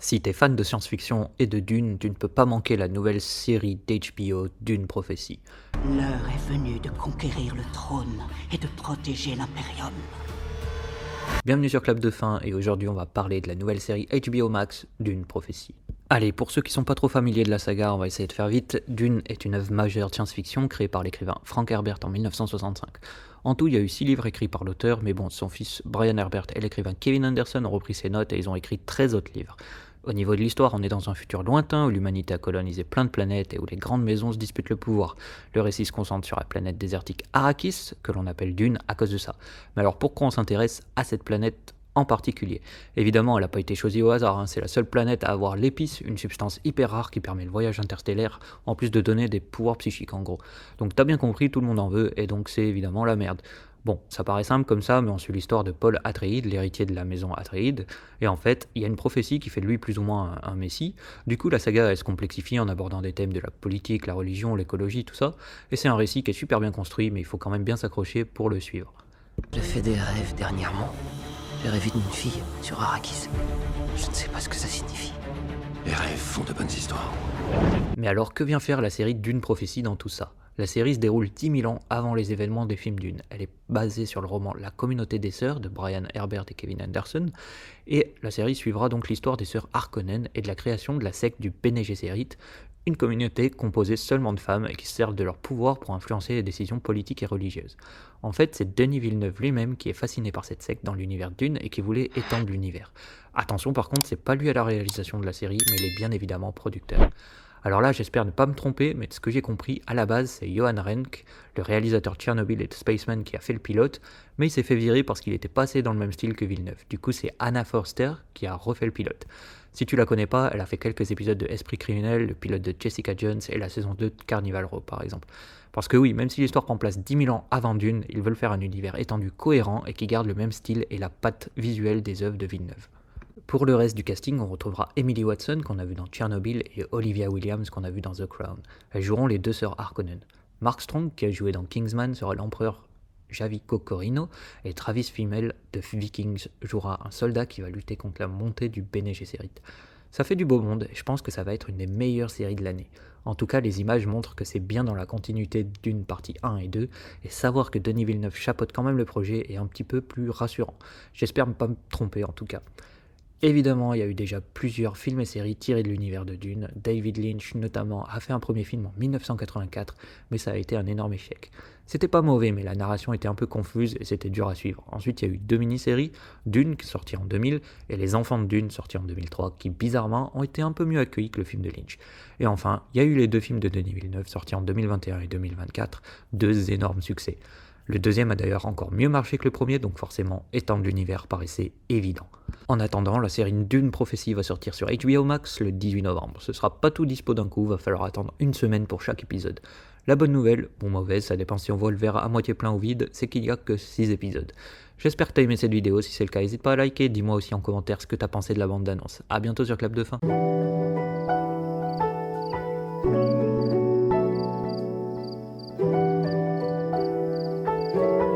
Si t'es fan de science-fiction et de Dune, tu ne peux pas manquer la nouvelle série d'HBO Dune Prophecy. L'heure est venue de conquérir le trône et de protéger l'Imperium. Bienvenue sur Clap de Fin et aujourd'hui on va parler de la nouvelle série HBO Max Dune Prophecy. Allez, pour ceux qui sont pas trop familiers de la saga, on va essayer de faire vite. Dune est une œuvre majeure de science-fiction créée par l'écrivain Frank Herbert en 1965. En tout, il y a eu 6 livres écrits par l'auteur, mais bon, son fils Brian Herbert et l'écrivain Kevin Anderson ont repris ses notes et ils ont écrit 13 autres livres. Au niveau de l'histoire, on est dans un futur lointain où l'humanité a colonisé plein de planètes et où les grandes maisons se disputent le pouvoir. Le récit se concentre sur la planète désertique Arrakis, que l'on appelle Dune à cause de ça. Mais alors pourquoi on s'intéresse à cette planète en particulier? Évidemment, elle n'a pas été choisie au hasard, c'est la seule planète à avoir l'épice, une substance hyper rare qui permet le voyage interstellaire, en plus de donner des pouvoirs psychiques en gros. Donc t'as bien compris, tout le monde en veut, et donc c'est évidemment la merde. Bon, ça paraît simple comme ça, mais on suit l'histoire de Paul Atreides, l'héritier de la maison Atreides, et en fait, il y a une prophétie qui fait de lui plus ou moins un messie. Du coup, la saga, elle se complexifie en abordant des thèmes de la politique, la religion, l'écologie, tout ça, et c'est un récit qui est super bien construit, mais il faut quand même bien s'accrocher pour le suivre. J'ai fait des rêves dernièrement. J'ai rêvé d'une fille sur Arrakis. Je ne sais pas ce que ça signifie. Les rêves font de bonnes histoires. Mais alors, que vient faire la série Dune Prophétie dans tout ça? La série se déroule 10 000 ans avant les événements des films Dune. Elle est basée sur le roman La Communauté des Sœurs de Brian Herbert et Kevin Anderson, et la série suivra donc l'histoire des sœurs Harkonnen et de la création de la secte du Bene Gesserit, une communauté composée seulement de femmes et qui se servent de leur pouvoir pour influencer les décisions politiques et religieuses. En fait, c'est Denis Villeneuve lui-même qui est fasciné par cette secte dans l'univers Dune et qui voulait étendre l'univers. Attention par contre, c'est pas lui à la réalisation de la série, mais il est bien évidemment producteur. Alors là, j'espère ne pas me tromper, mais de ce que j'ai compris, à la base, c'est Johan Renck, le réalisateur de Tchernobyl et de Spaceman, qui a fait le pilote, mais il s'est fait virer parce qu'il était passé dans le même style que Villeneuve. Du coup, c'est Anna Forster qui a refait le pilote. Si tu la connais pas, elle a fait quelques épisodes de Esprit criminel, le pilote de Jessica Jones et la saison 2 de Carnival Row, par exemple. Parce que oui, même si l'histoire prend place 10 000 ans avant Dune, ils veulent faire un univers étendu cohérent et qui garde le même style et la patte visuelle des œuvres de Villeneuve. Pour le reste du casting, on retrouvera Emily Watson qu'on a vu dans Tchernobyl et Olivia Williams qu'on a vu dans The Crown. Elles joueront les deux sœurs Harkonnen. Mark Strong, qui a joué dans Kingsman, sera l'empereur Javi Kokorino, et Travis Fimmel de Vikings jouera un soldat qui va lutter contre la montée du Bene Gesserit. Ça fait du beau monde et je pense que ça va être une des meilleures séries de l'année. En tout cas, les images montrent que c'est bien dans la continuité d'une partie 1 et 2, et savoir que Denis Villeneuve chapeaute quand même le projet est un petit peu plus rassurant. J'espère ne pas me tromper en tout cas. Évidemment, il y a eu déjà plusieurs films et séries tirés de l'univers de Dune. David Lynch, notamment, a fait un premier film en 1984, mais ça a été un énorme échec. C'était pas mauvais, mais la narration était un peu confuse et c'était dur à suivre. Ensuite, il y a eu 2 mini-séries, Dune, sortie en 2000, et Les Enfants de Dune, sortis en 2003, qui, bizarrement, ont été un peu mieux accueillis que le film de Lynch. Et enfin, il y a eu les 2 films de Denis Villeneuve, sortis en 2021 et 2024, 2 énormes succès. Le deuxième a d'ailleurs encore mieux marché que le premier, donc forcément étendre l'univers paraissait évident. En attendant, la série Dune Prophecy va sortir sur HBO Max le 18 novembre. Ce sera pas tout dispo d'un coup, va falloir attendre une semaine pour chaque épisode. La bonne nouvelle, ou mauvaise, ça dépend si on voit le verre à moitié plein ou vide, c'est qu'il n'y a que 6 épisodes. J'espère que t'as aimé cette vidéo, si c'est le cas n'hésite pas à liker, dis-moi aussi en commentaire ce que t'as pensé de la bande d'annonce. A bientôt sur Clap de Fin.